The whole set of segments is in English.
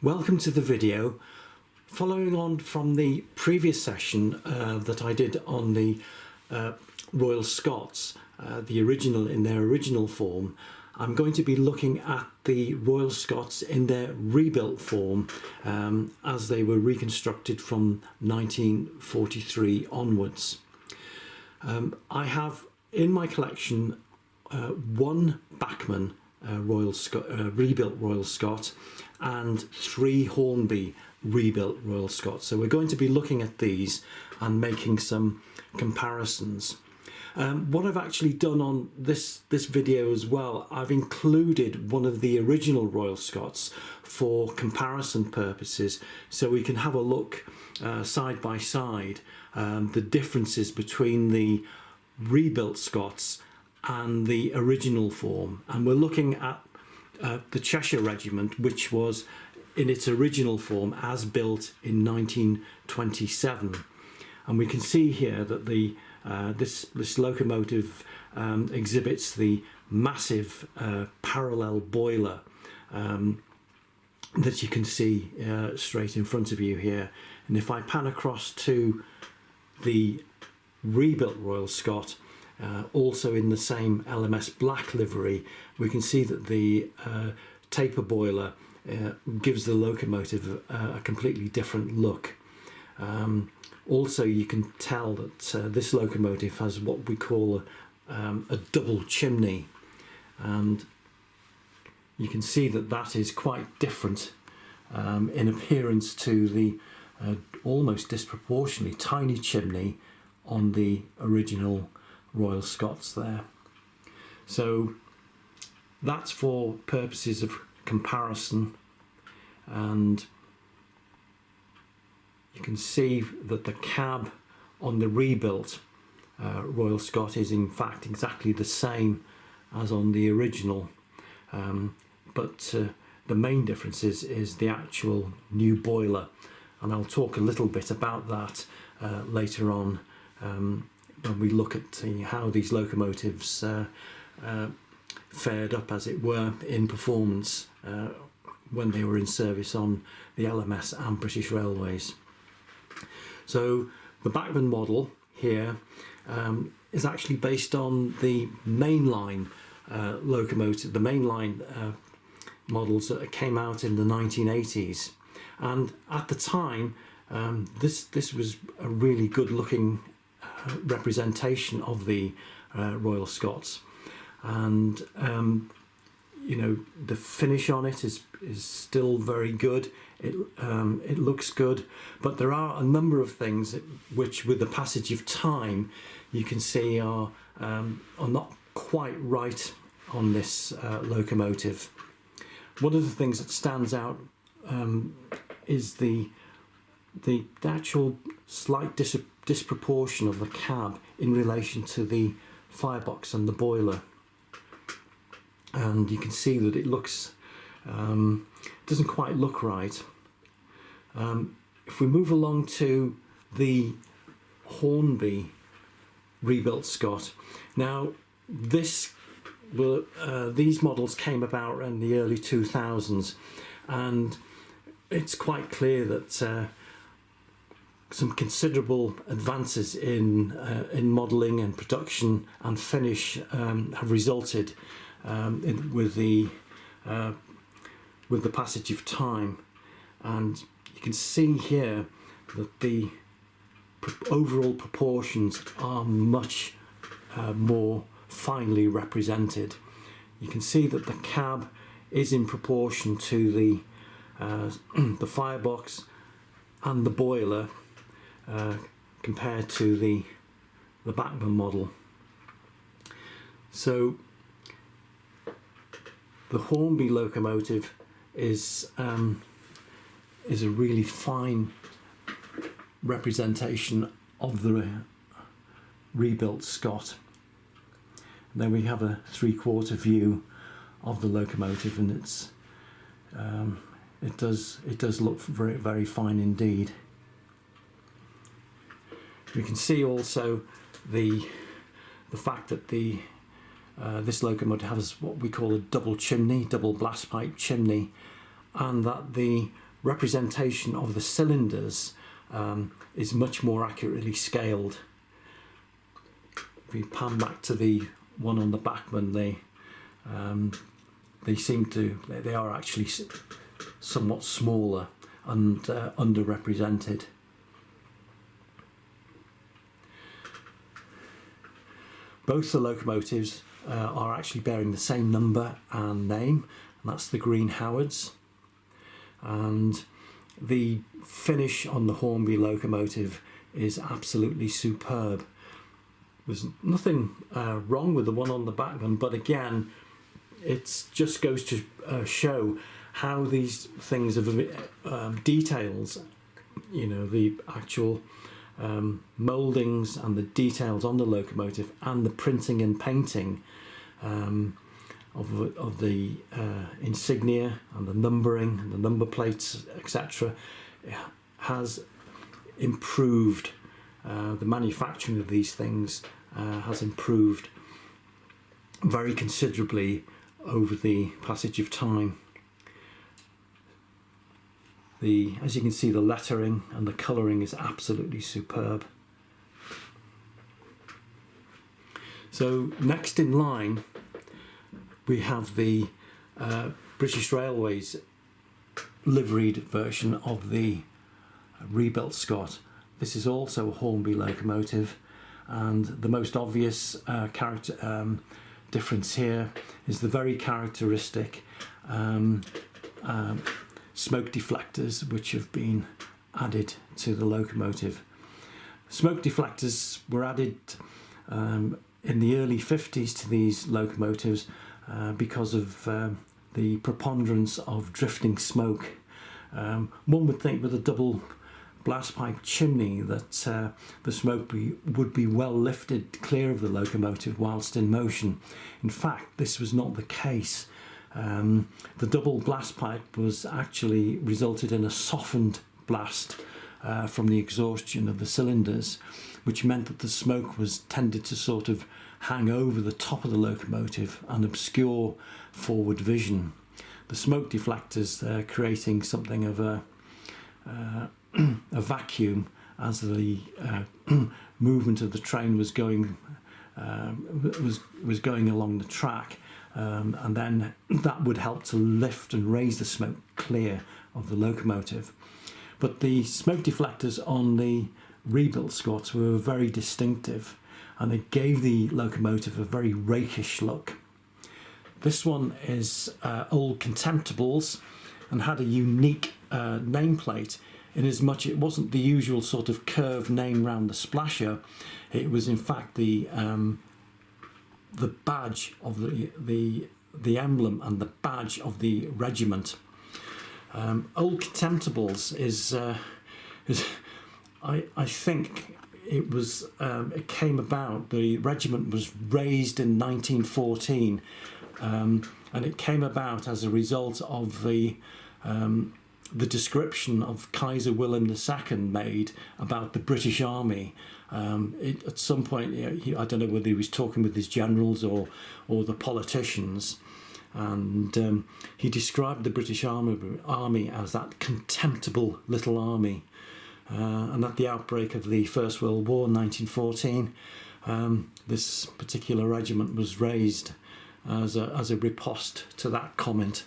Welcome to the video. Following on from the previous session that I did on the Royal Scots, the original in their original form, I'm going to be looking at the Royal Scots in their rebuilt form as they were reconstructed from 1943 onwards. I have in my collection one Bachmann Rebuilt Royal Scot and 3 Hornby Rebuilt Royal Scot. So we're going to be looking at these and making some comparisons. What I've actually done on this video as well, I've included one of the original Royal Scots for comparison purposes, so we can have a look side by side the differences between the rebuilt Scots and the original form. And we're looking at the Cheshire Regiment, which was in its original form as built in 1927, and we can see here that the this locomotive exhibits the massive parallel boiler that you can see straight in front of you here. And if I pan across to the rebuilt Royal Scot, also in the same LMS black livery, we can see that the taper boiler gives the locomotive a completely different look. Also, you can tell that this locomotive has what we call a double chimney, and you can see that that is quite different in appearance to the almost disproportionately tiny chimney on the original Royal Scots there. So that's for purposes of comparison, and you can see that the cab on the rebuilt Royal Scot is in fact exactly the same as on the original, but the main difference is the actual new boiler, and I'll talk a little bit about that later on when we look at how these locomotives fared up, as it were, in performance when they were in service on the LMS and British Railways. So the Bachmann model here is actually based on the mainline locomotive, the mainline models that came out in the 1980s, and at the time this was a really good looking representation of the Royal Scots, and you know, the finish on it is still very good. It looks good, but there are a number of things which, with the passage of time, you can see are not quite right on this locomotive. One of the things that stands out is the actual slight disproportion of the cab in relation to the firebox and the boiler, and you can see that it looks doesn't quite look right. If we move along to the Hornby rebuilt Scot, now these models came about around the early 2000s, and it's quite clear that some considerable advances in modelling and production and finish have resulted with the passage of time, and you can see here that the overall proportions are much more finely represented. You can see that the cab is in proportion to the firebox and the boiler compared to the Bachmann model. So the Hornby locomotive is a really fine representation of the rebuilt Scot. And then we have a 3/4 view of the locomotive, and it does look very, very fine indeed. We can see also the fact that this locomotive has what we call a double chimney, double blast pipe chimney, and that the representation of the cylinders is much more accurately scaled. If we pan back to the one on the Bachmann, they are actually somewhat smaller and underrepresented. Both the locomotives are actually bearing the same number and name, and that's the Green Howards. And the finish on the Hornby locomotive is absolutely superb. There's nothing wrong with the one on the Bachmann, but again, it just goes to show how these things of details, you know, the actual mouldings and the details on the locomotive and the printing and painting of the insignia and the numbering and the number plates, etc., has improved. The manufacturing of these things has improved very considerably over the passage of time. As you can see, the lettering and the colouring is absolutely superb. So next in line we have the British Railways liveried version of the Rebuilt Scot. This is also a Hornby locomotive, and the most obvious difference here is the very characteristic smoke deflectors which have been added to the locomotive. Smoke deflectors were added in the early 50s to these locomotives because of the preponderance of drifting smoke. One would think with a double blast pipe chimney that the smoke would be well lifted clear of the locomotive whilst in motion. In fact, this was not the case. The double blast pipe was actually resulted in a softened blast from the exhaustion of the cylinders, which meant that the smoke was tended to sort of hang over the top of the locomotive and obscure forward vision. The smoke deflectors creating something of a vacuum as the movement of the train was going along the track, and then that would help to lift and raise the smoke clear of the locomotive. But the smoke deflectors on the Rebuilt Scots were very distinctive, and they gave the locomotive a very rakish look. This one is Old Contemptibles and had a unique nameplate, in as much it wasn't the usual sort of curved name round the splasher. It was in fact the badge of the emblem and the badge of the regiment. Old Contemptibles is I think it was it came about, the regiment was raised in 1914, and it came about as a result of the description of Kaiser William II made about the British Army. At some point, I don't know whether he was talking with his generals or the politicians, and he described the British Army as that contemptible little army. And at the outbreak of the First World War in 1914, this particular regiment was raised as a riposte to that comment.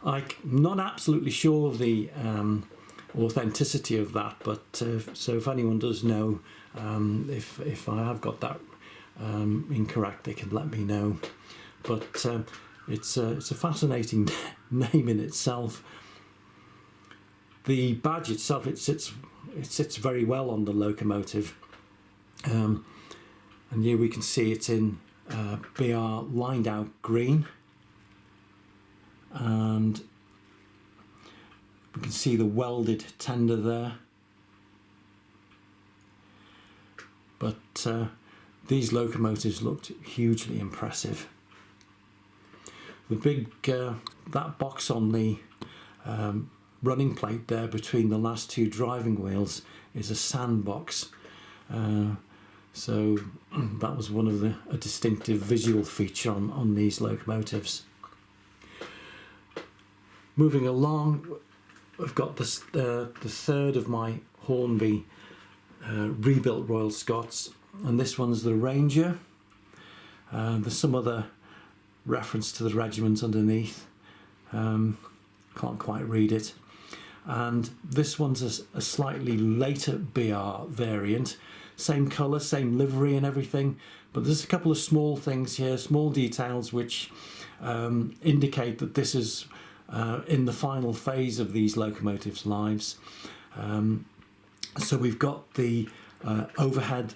I'm not absolutely sure of the authenticity of that, but so if anyone does know, if I have got that incorrect, they can let me know. But it's a fascinating name in itself. The badge itself, it sits very well on the locomotive, and here we can see it in BR lined out green, and we can see the welded tender there. But these locomotives looked hugely impressive. The big that box on the running plate there between the last two driving wheels is a sandbox, so that was one of a distinctive visual feature on these locomotives. Moving along, I've got this, the third of my Hornby Rebuilt Royal Scots, and this one's the Ranger. There's some other reference to the regiment underneath. Can't quite read it. And this one's a slightly later BR variant. Same colour, same livery and everything, but there's a couple of small things here, small details which indicate that this is in the final phase of these locomotives' lives. So we've got the overhead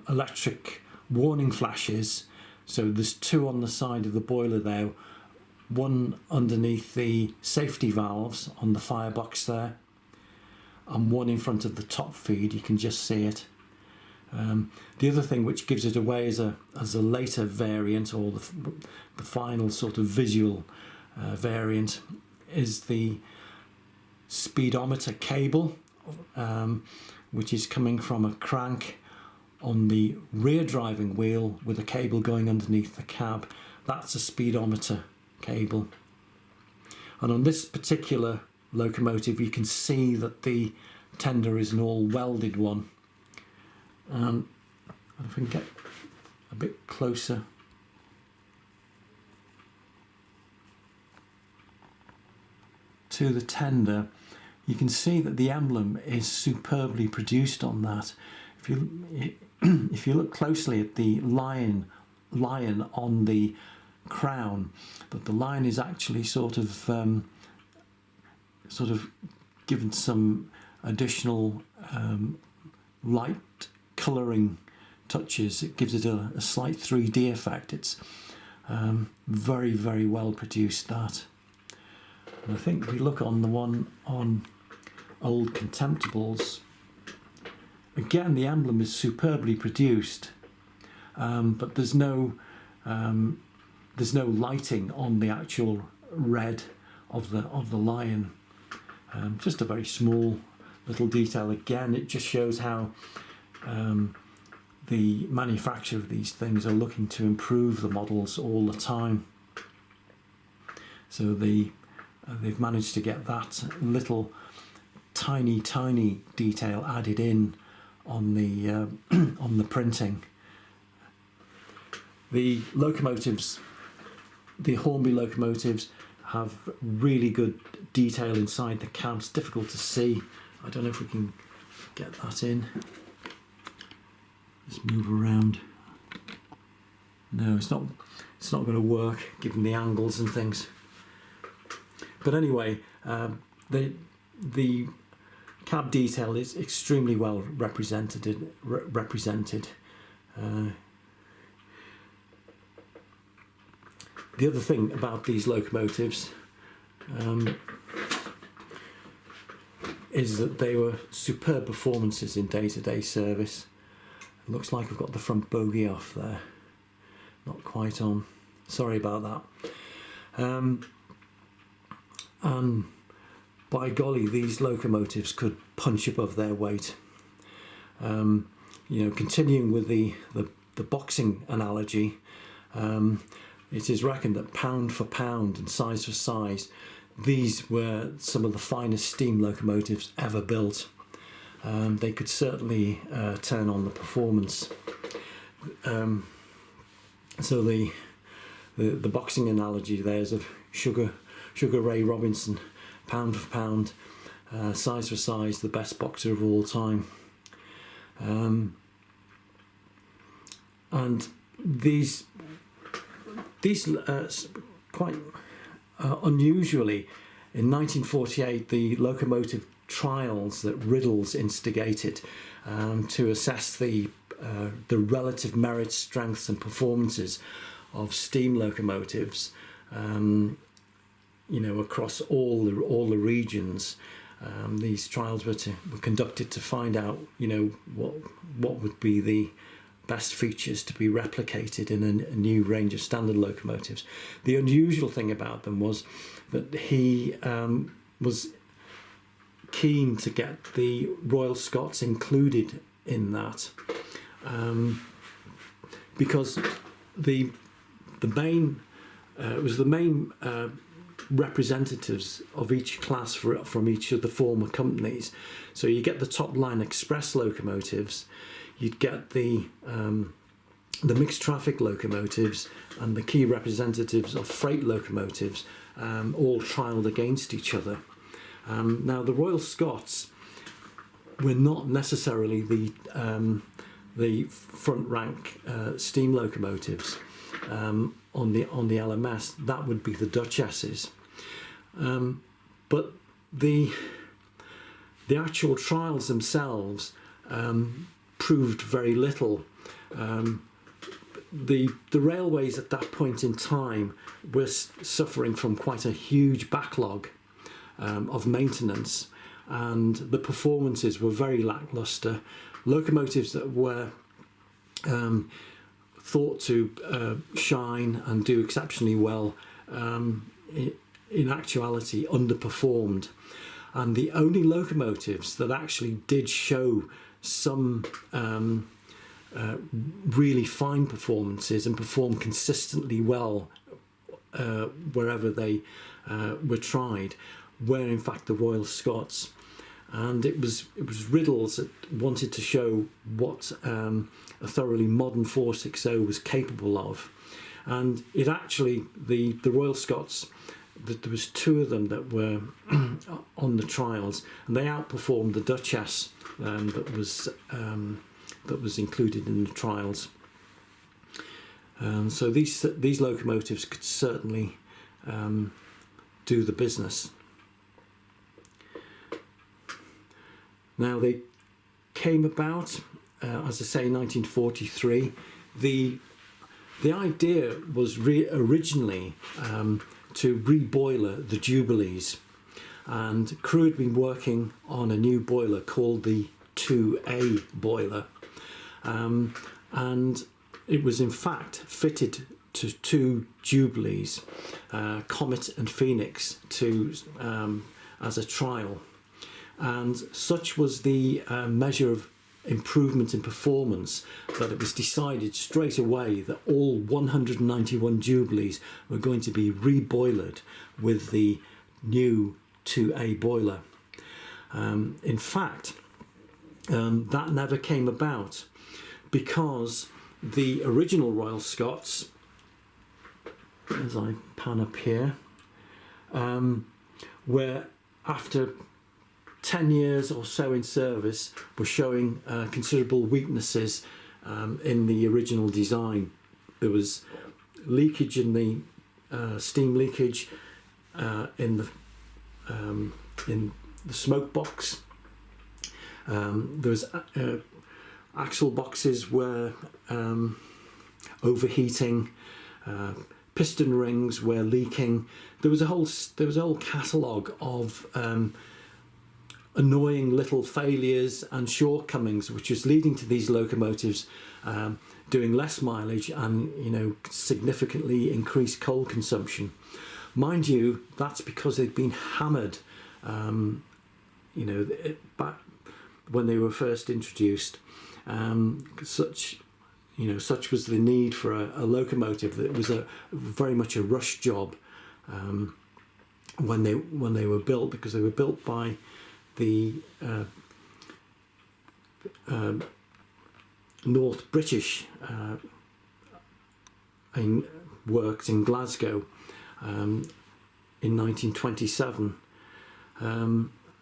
electric warning flashes. So there's two on the side of the boiler there, one underneath the safety valves on the firebox there, and one in front of the top feed. You can just see it. The other thing which gives it away as a later variant, or the final sort of visual variant, is the speedometer cable, which is coming from a crank on the rear driving wheel with a cable going underneath the cab. That's a speedometer cable. And on this particular locomotive you can see that the tender is an all welded one. If I can get a bit closer. To the tender, you can see that the emblem is superbly produced on that. If you look closely at the lion on the crown, that the lion is actually sort of given some additional light colouring touches. It gives it a slight 3D effect. It's very, very well produced, that. And I think if we look on the one on Old Contemptibles, again the emblem is superbly produced, but there's no lighting on the actual red of the lion. Just a very small little detail. Again, it just shows how the manufacturer of these things are looking to improve the models all the time. So they've managed to get that little tiny detail added in on the on the printing. The locomotives, the Hornby locomotives, have really good detail inside the cabs. Difficult to see. I don't know if we can get that in. Let's move around. No, it's not going to work given the angles and things. But anyway, the cab detail is extremely well represented. The other thing about these locomotives is that they were superb performances in day-to-day service. It looks like I've got the front bogie off there, not quite on. Sorry about that. And by golly, these locomotives could punch above their weight. Continuing with the boxing analogy, it is reckoned that pound for pound and size for size, these were some of the finest steam locomotives ever built. They could certainly turn on the performance. So the boxing analogy there is of Sugar Ray Robinson, pound for pound, size for size, the best boxer of all time. And these quite unusually, in 1948, the locomotive trials that Riddles instigated to assess the relative merit, strengths and performances of steam locomotives, across all the regions. These trials were conducted to find out, what would be the best features to be replicated in a new range of standard locomotives. The unusual thing about them was that he was keen to get the Royal Scots included in that, because the main representatives of each class from each of the former companies. So you get the top line express locomotives, you'd get the mixed traffic locomotives, and the key representatives of freight locomotives, all trialled against each other. Now the Royal Scots were not necessarily the front rank steam locomotives on the LMS. That would be the Duchesses, but the actual trials themselves proved very little. The railways at that point in time were suffering from quite a huge backlog of maintenance, and the performances were very lackluster. Locomotives that were thought to shine and do exceptionally well, in actuality underperformed, and the only locomotives that actually did show some really fine performances and performed consistently well wherever they were tried were in fact the Royal Scots. And it was Riddles that wanted to show what a thoroughly modern 460 was capable of, and it actually the Royal Scots, there was two of them that were on the trials, and they outperformed the Duchess that was included in the trials. So these locomotives could certainly do the business. Now they came about, as I say, in 1943. The idea was originally to reboiler the Jubilees, and crew had been working on a new boiler called the 2A boiler, and it was in fact fitted to two Jubilees, Comet and Phoenix, as a trial. And such was the measure of improvement in performance that it was decided straight away that all 191 Jubilees were going to be reboilered with the new 2A boiler. In fact, that never came about, because the original Royal Scots, as I pan up here, were, after 10 years or so in service, were showing considerable weaknesses in the original design. There was leakage in the steam leakage in the smoke box. There was axle boxes were overheating. Piston rings were leaking. There was a whole catalogue of annoying little failures and shortcomings, which was leading to these locomotives doing less mileage and significantly increased coal consumption. Mind you, that's because they'd been hammered, back when they were first introduced. Such was the need for a locomotive that it was very much a rush job when they were built, because they were built by the North British works in Glasgow in 1927.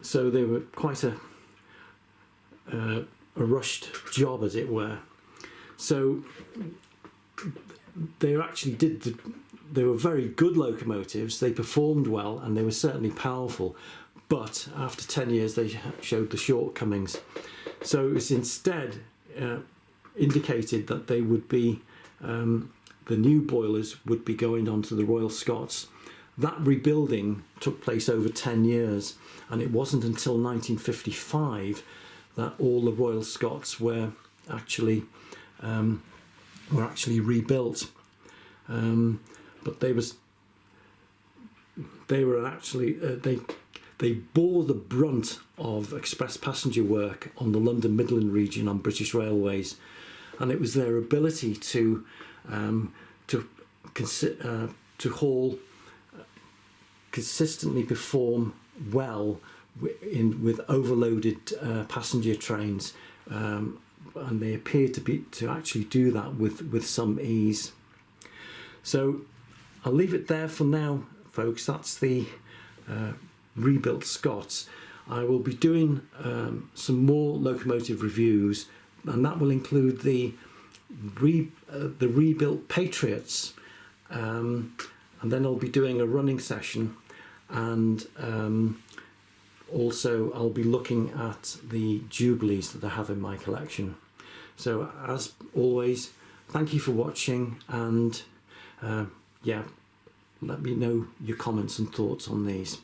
So they were quite a rushed job, as it were. So they actually they were very good locomotives. They performed well and they were certainly powerful, but after 10 years they showed the shortcomings. So it was instead indicated that they would be the new boilers would be going on to the Royal Scots. That rebuilding took place over 10 years, and it wasn't until 1955 that all the Royal Scots were actually rebuilt. But they bore the brunt of express passenger work on the London Midland region on British Railways, and it was their ability to haul consistently perform well with overloaded passenger trains, and they appear to actually do that with some ease. So I'll leave it there for now, folks. That's the Rebuilt Scots. I will be doing some more locomotive reviews, and that will include the Rebuilt Patriots, and then I'll be doing a running session, and also I'll be looking at the Jubilees that I have in my collection. So as always, thank you for watching, and yeah, let me know your comments and thoughts on these.